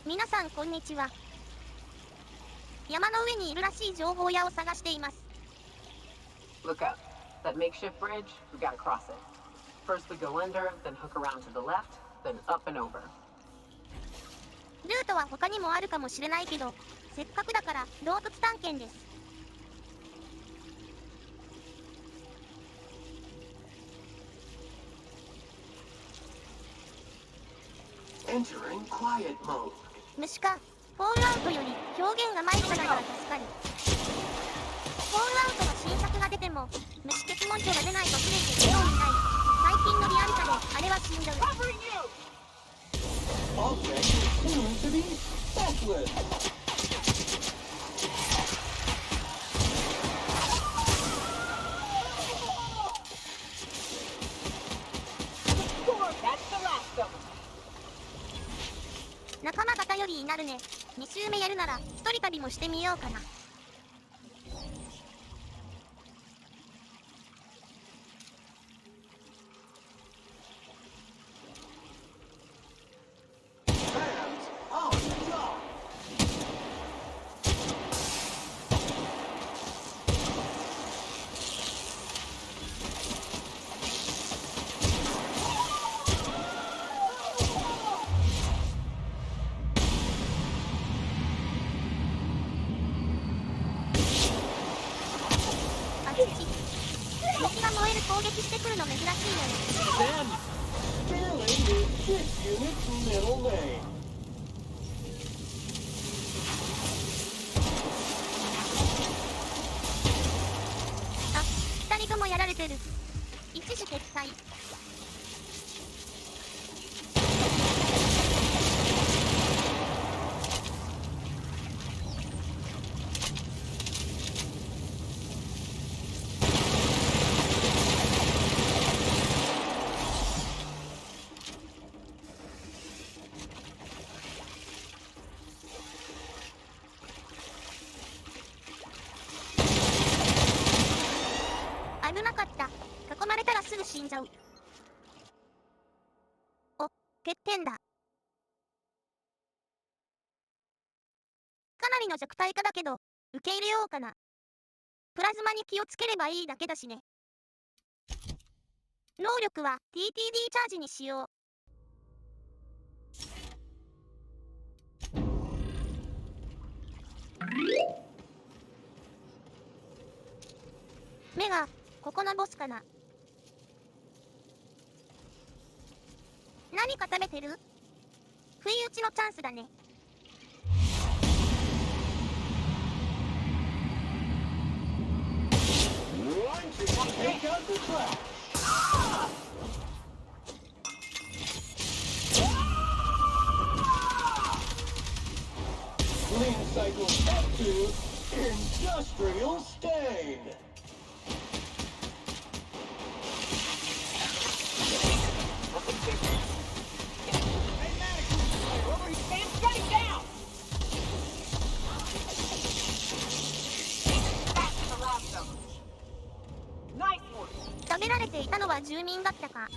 皆さんこんにちは。山の上にいるらしい情報屋を探しています。Look up. That makeshift bridge, we gotta cross it. First we go under, then hook around to the left, then up and over. ルートは他にもあるかもしれないけど、せっかくだから洞窟探検です。Entering quiet mode. 虫か、フォールアウトより表現がマイルドだから助かる。フォールアウトの新作が出ても、虫結文書が出ないと全てゼロにない。最近のリアル化であれは死んじゃう。Object seems to be specialist. That's the last of them. 仲間が頼りになるね。2周目やるなら一人旅もしてみようかな。虫が燃える攻撃してくるの珍しいよね。Then, barely is 6 units middle lane. あ、2人ともやられてる。一種撤退。危なかった。囲まれたらすぐ死んじゃう。お、欠点だ。かなりの弱体化だけど、受け入れようかな。プラズマに気をつければいいだけだしね。能力は TTD チャージにしよう。目がここのボスかな。何か食べてる？不意打ちのチャンスだね。Take out the trap. Clean cycle F2, industrial stain. Nice one. 食べられていたのは住民だったか。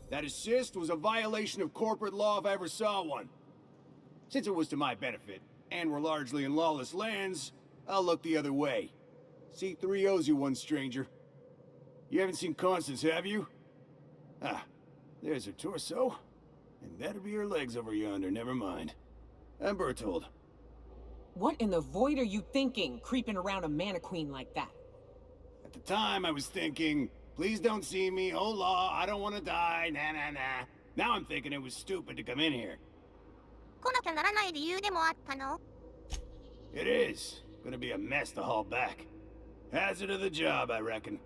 That assist was a violation of corporate law if I ever saw one. Since it was to my benefit, and we're largely in lawless lands, I'll look the other way. C3 owes you one, stranger. You haven't seen Constance, have you? Ah, there's her torso. And that'll be her legs over yonder, never mind. I'm Bertold. What in the void are you thinking, creeping around a mannequin like that? At the time, I was thinking, please don't see me, oh law, I don't want to die, nah. Now I'm thinking it was stupid to come in here. 来なきゃならない理由でもあったの？ It is. Gonna be a mess to haul back. Hazard of the job, I reckon.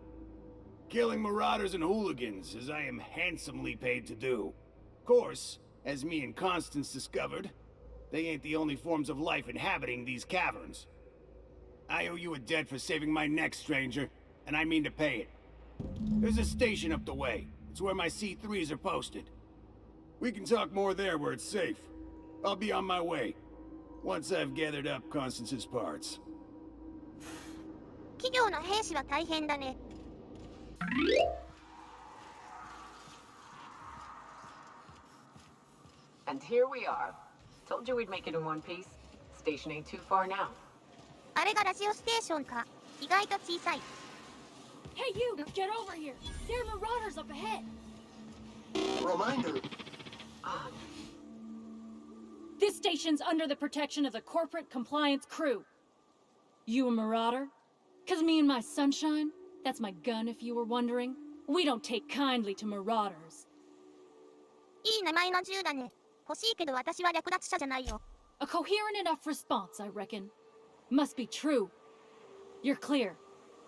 Killing marauders and hooligans, as I am handsomely paid to do. Of course, as me and Constance discovered, they ain't the only forms of life inhabiting these caverns. I owe you a debt for saving my neck, stranger, and I mean to pay it. There's a station up the way. It's where my C3s are posted. We can talk more there where it's safe. I'll be on my way. Once I've gathered up Constance's parts. 企業の兵士は大変だね。And here we are. Told you we'd make it in one piece. Station ain't too far now. あれがラジオステーションか。意外と小さい。Hey, you! Get over here! There are marauders up ahead! Reminder. This station's under the protection of the corporate compliance crew. You a marauder? 'Cause me and my sunshine, that's my gun if you were wondering, we don't take kindly to marauders. いい名前の銃だね。欲しいけど私は略奪者じゃないよ。A coherent enough response, I reckon. Must be true. You're clear,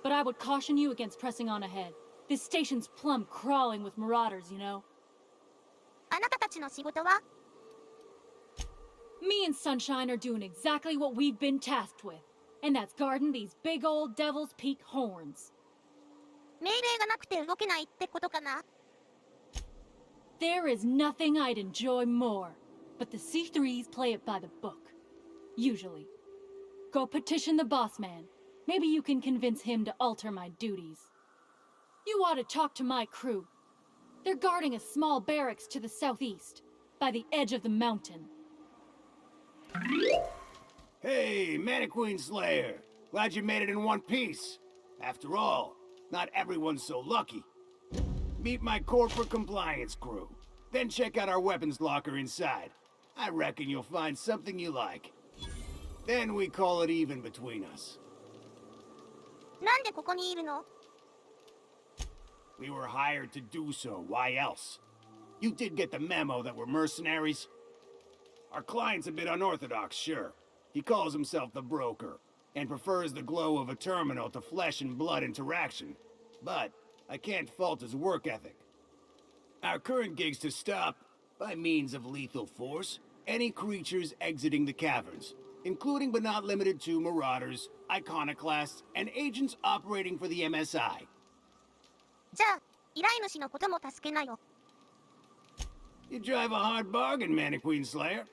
but I would caution you against pressing on ahead. This station's plumb crawling with marauders, you know. あなたたちの仕事は Me and Sunshine are doing exactly what we've been tasked with, and that's guarding these big old Devil's Peak horns. 命令がなくて動けないってことかな。 There is nothing I'd enjoy more, but the C3s play it by the book. Usually. Go petition the boss man. Maybe you can convince him to alter my duties. You ought to talk to my crew. They're guarding a small barracks to the southeast, by the edge of the mountain. Hey, Mannequin Slayer! Glad you made it in one piece. After all, not everyone's so lucky. Meet my corporate compliance crew. Then check out our weapons locker inside. I reckon you'll find something you like. Then we call it even between us. なんでここにいるの We were hired to do so. Why else? You did get the memo that we're mercenaries? Our client's a bit unorthodox, sure. He calls himself the broker, and prefers the glow of a terminal to flesh and blood interaction. But I can't fault his work ethic. Our current gig's to stop, by means of lethal force, any creatures exiting the caverns, including but not limited to marauders, iconoclasts, and agents operating for the MSI. じゃあ、依頼主のことも助けなよ。 You drive a hard bargain, Mannequin Slayer.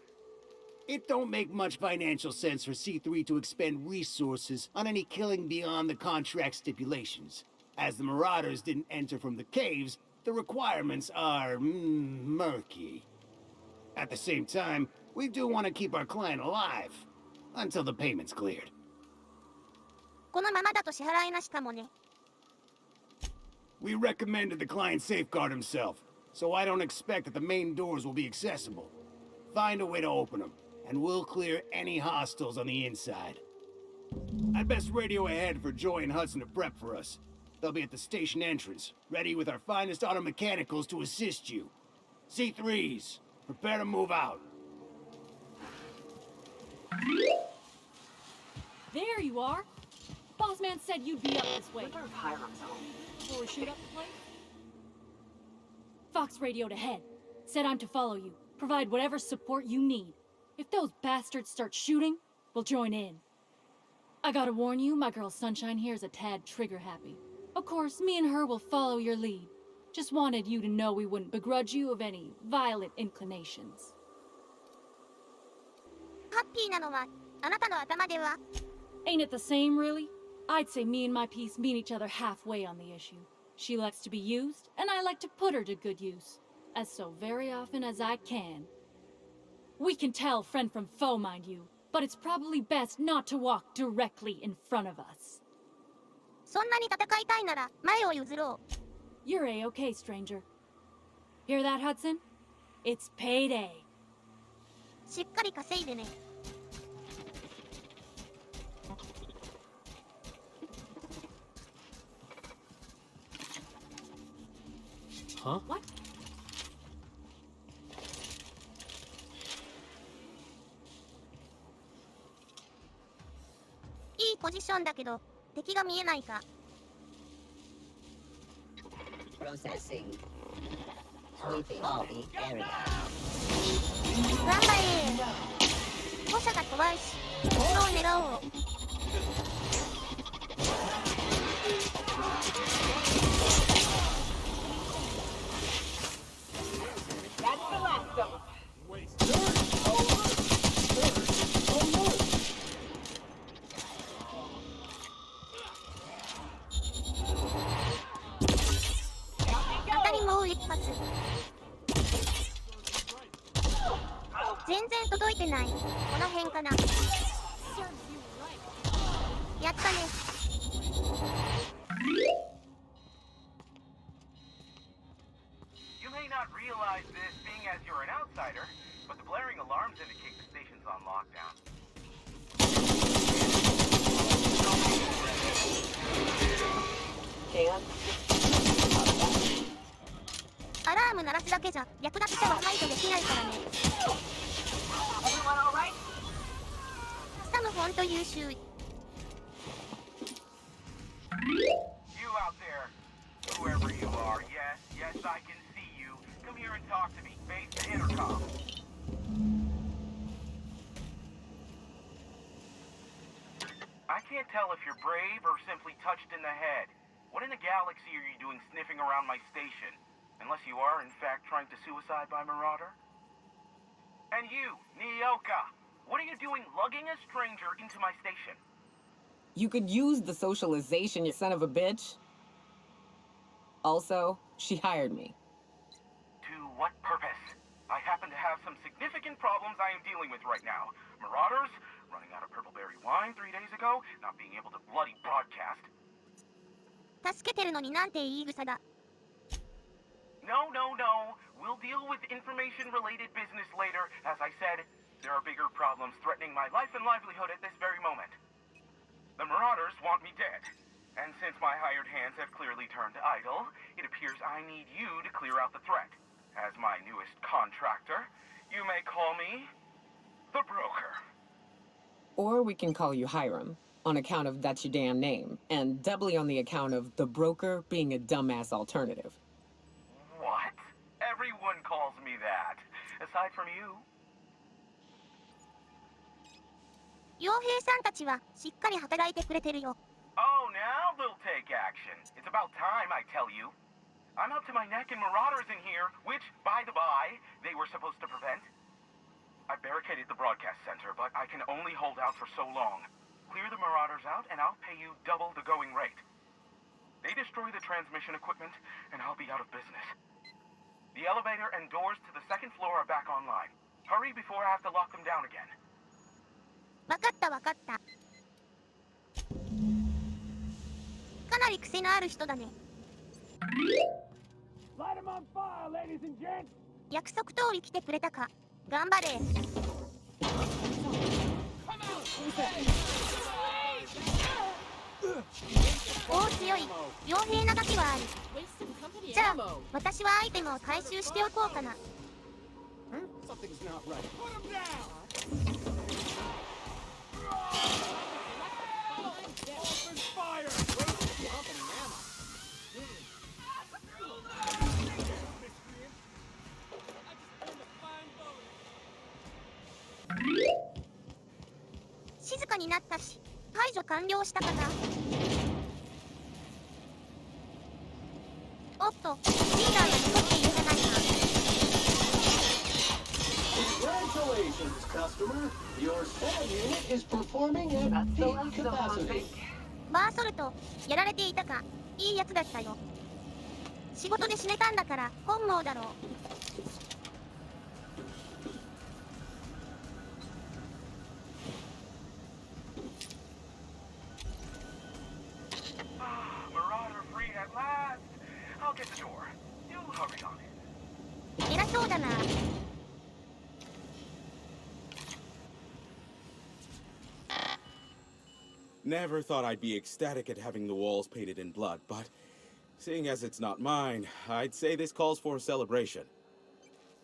It don't make much financial sense for C3 to expend resources on any killing beyond the contract stipulations. As the Marauders didn't enter from the caves, the requirements are murky. At the same time, we do want to keep our client alive, until the payment's cleared. このままだと支払いなしかもね。 We recommended the client safeguard himself, so I don't expect that the main doors will be accessible. Find a way to open them, and we'll clear any hostiles on the inside. I'd best radio ahead for Joy and Hudson to prep for us. They'll be at the station entrance, ready with our finest auto mechanicals to assist you. C3s, prepare to move out. There you are! Boss man said you'd be up this way. Wonder if Hiram's home. Before we shoot up the place? Fox radioed ahead. Said I'm to follow you. Provide whatever support you need. If those bastards start shooting, we'll join in. I gotta warn you, my girl Sunshine here is a tad trigger-happy. Of course, me and her will follow your lead. Just wanted you to know we wouldn't begrudge you of any violent inclinations. ハッピーなのは、あなたの頭では Ain't it the same, really? I'd say me and my piece meet each other halfway on the issue. She likes to be used, and I like to put her to good use. As so very often as I can. We can tell friend from foe, mind you, but it's probably best not to walk directly in front of us. そんなに戦いたいなら前を譲ろう。 You're A-okay, stranger. Hear that, Hudson? It's payday. しっかり稼いでね。 Huh? What? いいポジションだけど、敵が見えないか。 Processing. Sweeping all the area. 頑張れ。誤射が怖いし、後ろを狙おう。 That's the last of them. 当たりもう一発。全然届いてない。この辺かな。やったね。You may not realize this being as you're an outsider, but the blaring alarms indicate the station's on lockdown. アラーム鳴らすだけじゃ略奪者は排除できないからね。スタムほんと優秀。You out there, whoever you are, yes, I can see you. Come here and talk to me. Face the intercom. I can't tell if you're brave or simply touched in the head. What in the galaxy are you doing sniffing around my station? Unless you are, in fact, trying to suicide by Marauder? And you, Nyoka, what are you doing lugging a stranger into my station? You could use the socialization, you son of a bitch. Also, she hired me. To what purpose? I happen to have some significant problems I am dealing with right now. Marauders, running out of purple-berry wine 3 days ago, not being able to bloody broadcast. 助けてるのになんて言い草だ。No. We'll deal with information-related business later. As I said, there are bigger problems threatening my life and livelihood at this very moment. The Marauders want me dead. And since my hired hands have clearly turned idle, it appears I need you to clear out the threat. As my newest contractor, you may call me the Broker. Or we can call you Hiram, on account of that's your damn name, and doubly on the account of the broker being a dumbass alternative. What? Everyone calls me that. Aside from you. 傭兵さんたちはしっかり働いてくれてるよ。Oh, now they'll take action. It's about time, I tell you. I'm up to my neck in Marauders in here, which, by the by, they were supposed to prevent. I barricaded the broadcast center, but I can only hold out for so long. Clear the Marauders out, and I'll pay you double the going rate. They destroy the transmission equipment, and I'll be out of business. The elevator and doors to the second floor are back online. Hurry before I have to lock them down again. わかったわかった。かなり癖のある人だね。Light 'em on fire, ladies and gents! 約束通り来てくれたか。頑張れ。おお強い。傭兵なだけはある。じゃあ私はアイテムを回収しておこうかな。Something's not right. Put 'em down! Open fire! Ammo. 静かになったし、排除完了したかな。おっと、リーダーが残っているじゃないか。Congratulations, customer. Your SAM unit is performing at peak capacity. バーソルト、やられていたか。いいやつだったよ。仕事で死ねたんだから本望だろう。Marauder free at last. I'll get the door. You hurry on in. 偉そうだな。Never thought I'd be ecstatic at having the walls painted in blood, but seeing as it's not mine, I'd say this calls for a celebration.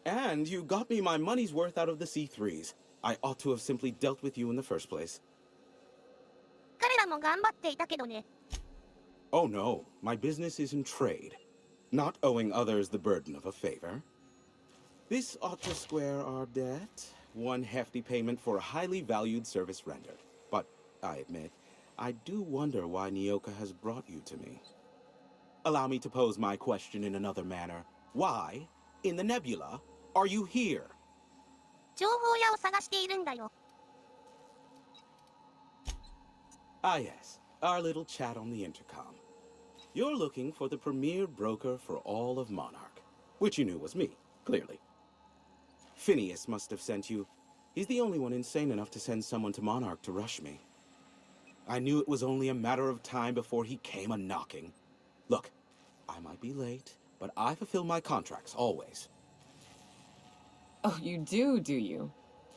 And you got me my money's worth out of the C3s. I ought to have simply dealt with you in the first place. 彼らも頑張っていたけどね。Oh no, my business is in trade, not owing others the burden of a favor. This ought to square our debt. One hefty payment for a highly valued service rendered. But I admit, I do wonder why Nyoka has brought you to me. Allow me to pose my question in another manner. Why, in the nebula, are you here? 情報屋を探しているんだよ。Ah yes, our little chat on the intercom. You're looking for the premier broker for all of Monarch, which you knew was me, clearly. Phineas must have sent you. He's the only one insane enough to send someone to Monarch to rush me. I knew it was only a matter of time before he came a-knocking. Look, I might be late, but I fulfill my contracts, always. Oh, you do you?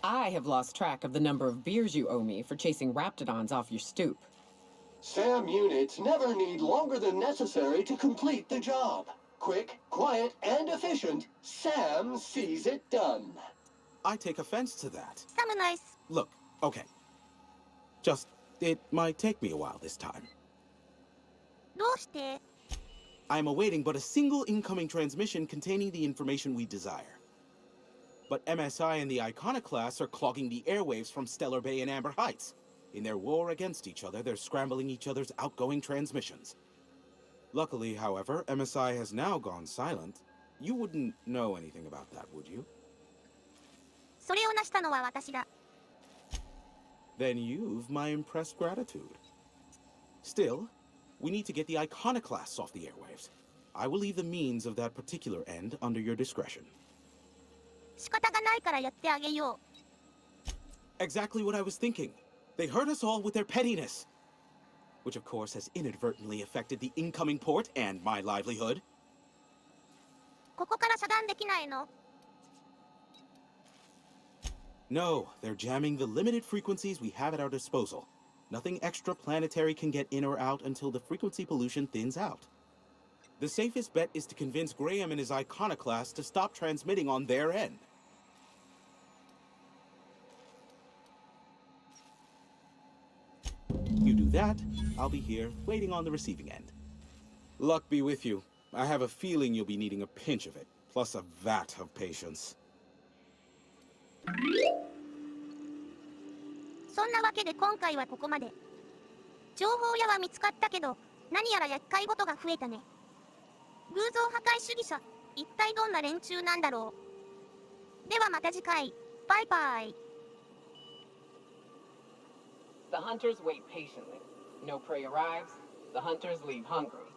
I have lost track of the number of beers you owe me for chasing raptidons off your stoop. SAM units never need longer than necessary to complete the job. Quick, quiet, and efficient, SAM sees it done. I take offense to that. Sam nice. Look, okay. Just, it might take me a while this time. どうして？ I am awaiting but a single incoming transmission containing the information we desire. But MSI and the Iconoclasts are clogging the airwaves from Stellar Bay and Amber Heights. In their war against each other, they're scrambling each other's outgoing transmissions. Luckily, however, MSI has now gone silent. You wouldn't know anything about that, would you? それを成したのは私だ。 Then you've my impressed gratitude. Still, we need to get the Iconoclasts off the airwaves. I will leave the means of that particular end under your discretion. 仕方がないからやってあげよう。 Exactly what I was thinking. They hurt us all with their pettiness. Which of course has inadvertently affected the incoming port and my livelihood. ここから遮断できないの？ No, they're jamming the limited frequencies we have at our disposal. Nothing extraplanetary can get in or out until the frequency pollution thins out. The safest bet is to convince Graham and his Iconoclast to stop transmitting on their end. You do that, I'll be here, waiting on the receiving end. Luck be with you. I have a feeling you'll be needing a pinch of it, plus a vat of patience. そんなわけで今回はここまで。情報屋は見つかったけど、何やら厄介事が増えたね。偶像破壊主義者、一体どんな連中なんだろう。ではまた次回、バイバイ。The hunters wait patiently. No prey arrives. The hunters leave hungry.